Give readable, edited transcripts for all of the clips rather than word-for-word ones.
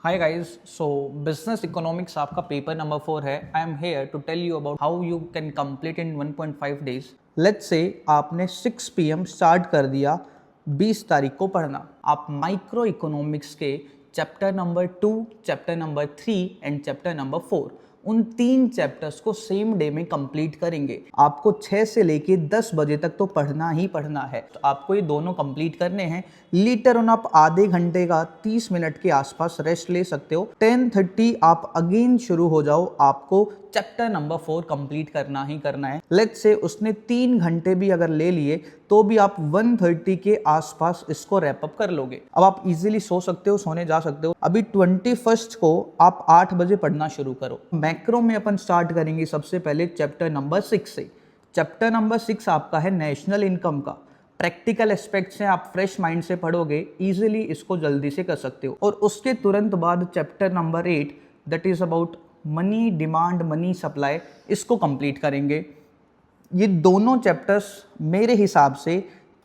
हाय guys, so business economics आपका paper number 4 है। I am here to tell you about how you can complete in 1.5 days. Let's say आपने 6 PM start कर दिया, 20 तारीख को पढ़ना। आप माइक्रो इकोनॉमिक्स के chapter number 2, chapter number 3 and chapter number 4, उन 3 चैप्टर्स को सेम डे में कंप्लीट करेंगे। आपको 6 से लेके 10 बजे तक तो पढ़ना ही पढ़ना है, तो आपको ये दोनों कंप्लीट करने हैं। लेटर ऑन आप आधे घंटे का 30 मिनट के आसपास रेस्ट ले सकते हो। 10:30 आप अगेन शुरू हो जाओ, आपको चैप्टर नंबर 4 कंप्लीट करना ही करना है। लेट्स से उसने 3 घंटे भी अगर ले लिए तो भी आप 1:30 के आसपास इसको रैप अप कर लोगे। अब आप इजीली सो सकते हो, सोने जा सकते हो। अभी 21 को आप 8 बजे पढ़ना शुरू करो। मैक्रो में अपन स्टार्ट करेंगे सबसे पहले चैप्टर नंबर 6 से। चैप्टर नंबर 6 आपका है नेशनल इनकम का। प्रैक्टिकल एस्पेक्ट्स हैं, आप फ्रेश माइंड से पढ़ोगे, इजीली इसको जल्दी से कर सकते हो। और उसके तुरंत बाद chapter number 8 that is about money demand, money supply, इसको कंप्लीट करेंगे। ये दोनों चैप्टर्स मेरे हिसाब से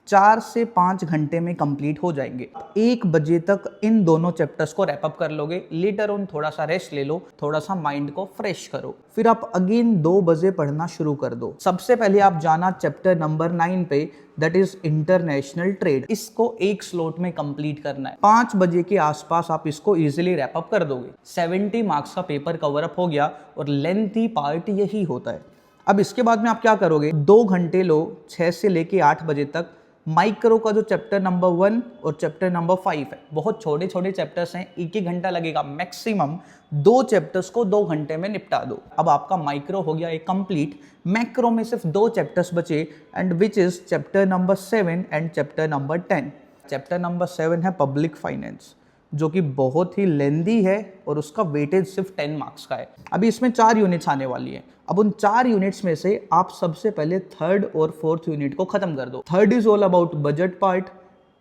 4 से 5 घंटे में कंप्लीट हो जाएंगे। 1 बजे तक इन दोनों चैप्टर्स को रैप अप कर लोगे। लेटर ऑन थोड़ा सा रेस्ट ले लो, थोड़ा सा माइंड को फ्रेश करो, फिर आप अगेन 2 बजे पढ़ना शुरू कर दो। सबसे पहले आप जाना चैप्टर नंबर 9 पे, दैट इज इंटरनेशनल ट्रेड। इसको एक स्लॉट में कंप्लीट करना है। 5 बजे के आसपास आप इसको इजीली रैप अप कर दोगे। 70 मार्क्स का पेपर कवर अप हो गया और लेंथी पार्ट यही होता है। अब इसके बाद में आप क्या करोगे, 2 घंटे लो, 6 से लेके 8 बजे तक। माइक्रो का जो चैप्टर नंबर 1 और चैप्टर नंबर 5 है, बहुत छोटे छोटे चैप्टर्स हैं, 1 घंटा लगेगा मैक्सिमम। 2 चैप्टर्स को 2 घंटे में निपटा दो। अब आपका माइक्रो हो गया एक कंप्लीट। मैक्रो में सिर्फ 2 चैप्टर्स बचे, and which is chapter number 7 and chapter number 10। Chapter number 7 है पब्लिक फाइनेंस, जो कि बहुत ही लेंदी है और उसका वेटेज सिर्फ 10 मार्क्स का है। अभी इसमें 4 यूनिट्स आने वाली हैं। अब उन 4 यूनिट्स में से आप सबसे पहले 3rd और 4th यूनिट को खत्म कर दो। 3rd is all about budget part,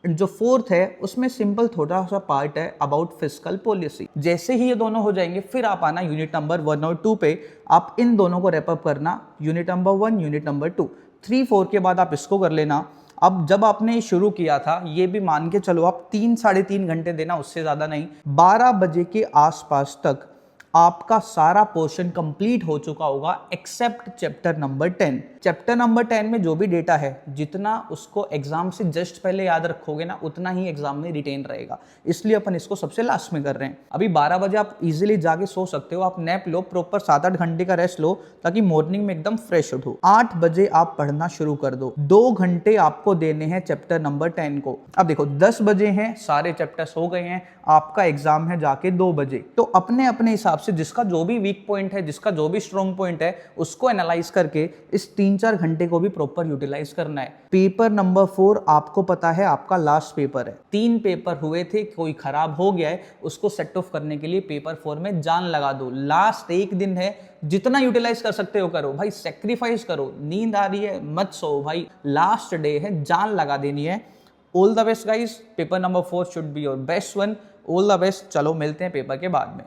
जो 4th है उसमें सिंपल थोड़ा सा पार्ट है अबाउट फिस्कल पॉलिसी। जैसे ही ये दोनों हो जाएंगे फिर आप आना यूनिट नंबर 1 और 2 पे। आप इन दोनों को रैप अप करना, यूनिट नंबर 1, यूनिट नंबर 2। 3, 4 के बाद आप इसको कर लेना। अब जब आपने शुरू किया था, ये भी मान के चलो आप 3 साढ़े 3 घंटे देना, उससे ज्यादा नहीं। 12 बजे के आसपास तक आपका सारा पोर्शन कंप्लीट हो चुका होगा except chapter number 10। Chapter number 10 में जो भी डेटा है, जितना उसको एग्जाम से जस्ट पहले याद रखोगे ना, उतना ही एग्जाम में रिटेन रहेगा। इसलिए अपन इसको सबसे लास्ट में कर रहे हैं। अभी 12 बजे आप इजीली जाके सो सकते हो। आप नैप लो, प्रॉपर 7-8 घंटे का रेस्ट लो, ताकि मॉर्निंग में एकदम फ्रेश उठो। 8 बजे आप पढ़ना शुरू कर दो। 2 घंटे आपको देने हैं चैप्टर नंबर 10 को। अब देखो 10 बजे हैं, सारे चैप्टर्स हो गए हैं, आपका एग्जाम है जाके 2 बजे। तो अपने अपने हिसाब से जिसका जो भी वीक पॉइंट है, जिसका जो भी स्ट्रॉन्ग पॉइंट है, उसको एनालाइज करके इस 3-4 घंटे को भी प्रॉपर यूटिलाइज करना है। पेपर नंबर 4 आपको पता है आपका लास्ट पेपर है। 3 पेपर हुए थे, कोई खराब हो गया है, उसको सेट ऑफ करने के लिए पेपर 4 में जान लगा दो। लास्ट 1 दिन है, जितना यूटिलाइज कर सकते हो करो भाई, सेक्रीफाइस करो। नींद आ रही है मत सो भाई, लास्ट डे है, जान लगा देनी है। All the best guys, paper number 4 should be your best one. All the best. चलो मिलते हैं पेपर के बाद में।